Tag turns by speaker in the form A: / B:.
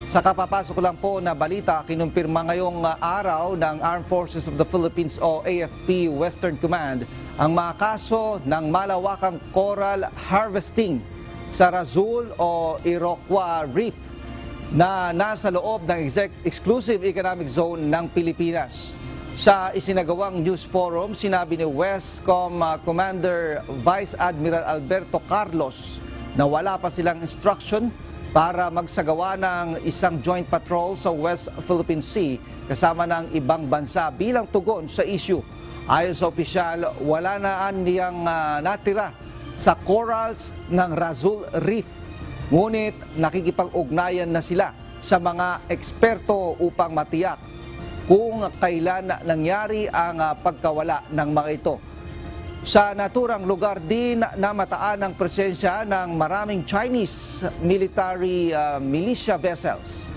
A: Sa kapapasok ko lang po na balita, kinumpirma ngayong araw ng Armed Forces of the Philippines o AFP Western Command ang mga kaso ng malawakang coral harvesting sa Razul o Iroquois Reef na nasa loob ng Exclusive Economic Zone ng Pilipinas. Sa isinagawang news forum, sinabi ni Westcom Commander Vice Admiral Alberto Carlos na wala pa silang instruction para magsagawa ng isang joint patrol sa West Philippine Sea kasama ng ibang bansa bilang tugon sa issue. Ayon sa opisyal, wala na niyang natira sa corals ng Razul Reef. Ngunit nakikipag-ugnayan na sila sa mga eksperto upang matiyak kung kailan nangyari ang pagkawala ng mga ito. Sa naturang lugar din na mataan ang presensya ng maraming Chinese military militia vessels.